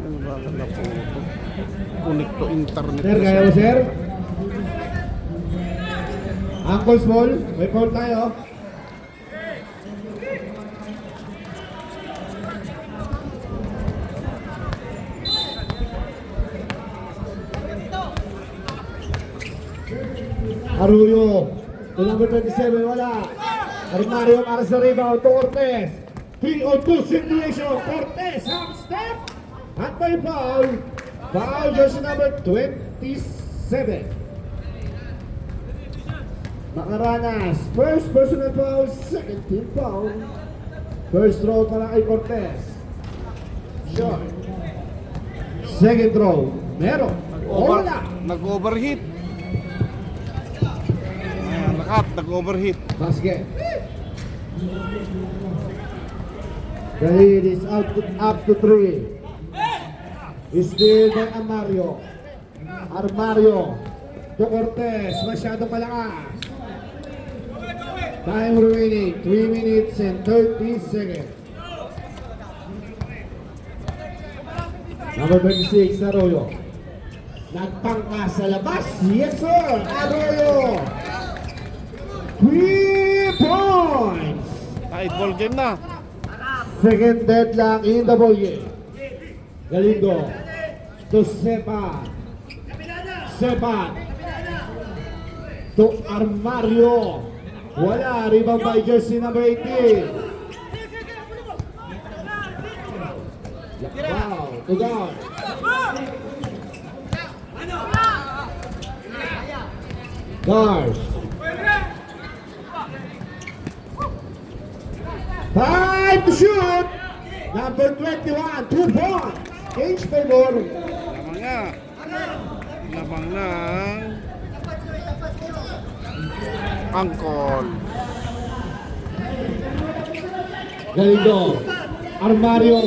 Ano ba na po? Connect to internet. Sir, kaya mo sir? Uncle Small, may call tayo. Arroyo, to number 27, wala. Mario para sa rebound to Cortez. 3-on-2 situation. Cortez, half step. At may foul. Foul jersey number 27. Macaranas, first personal foul, second team foul. First throw para kay Cortez. Shot. Second throw, meron. Wala. Nag-overheat. Ayan, nag-overheat. Basket. The lead is up to 3. Still by Armario. Armario to Cortez. Masyadong malakas. Time remaining 3 minutes and 30 seconds. Number 26, Arroyo. Nagpangka sa labas. Yes sir, Arroyo. 3 points. Tight ball game na. Second deadlock in the ball game. Galindo to Sepan. Sepan to Armario. Wala. Rebound by jersey number 18. Wow. To guard. Guard. Time to shoot. Number 21. 2 points. Cage by Moro. Lamang nga. Lamang ng angkol. Galindo. Armario.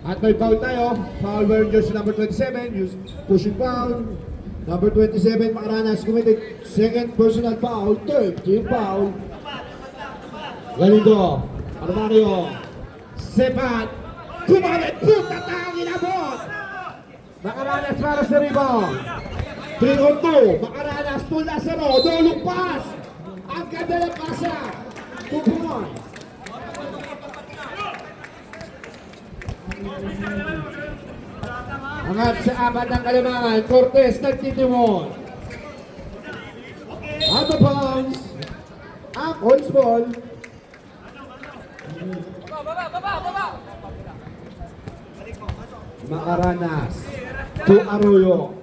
At may foul tayo. Foul wearing jersey number 27. Use pushing foul. Number 27, Macaranas committed second personal foul. Third team foul. Galindo. Armario. Sepat. Kumamit. Puta taong inabot. Macaranas para sa rebound. 3-on-2. Macaranas to Lazaro. Dolong pass. Ang ganda ng pasa. 2 points. Angat sa apat ng kalimangan. Cortez nagtitimon. Out of bounds. Up on ball. Macaranas to Arroyo.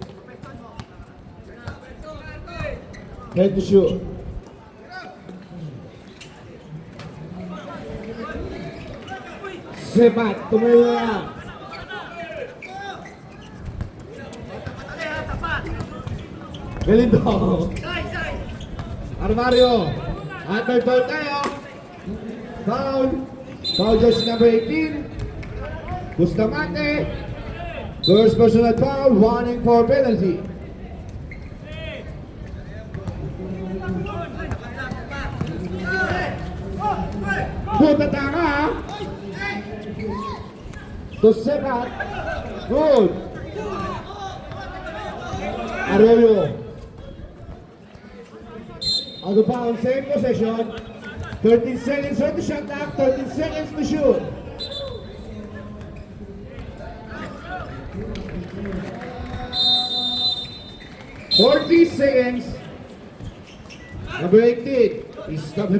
Head to shoot. Sepat, tumayo na. Galindo. Armario. At may foul tayo. Foul. Foul jersey number 18. Bustamante. First personal foul. Warning for penalty. Puta tanga. To Sepat. Good. Arroyo. Out of bounds, same possession. 13 seconds on the shot clock, 13 seconds to shoot. $40 seconds. Number 18 is stopped.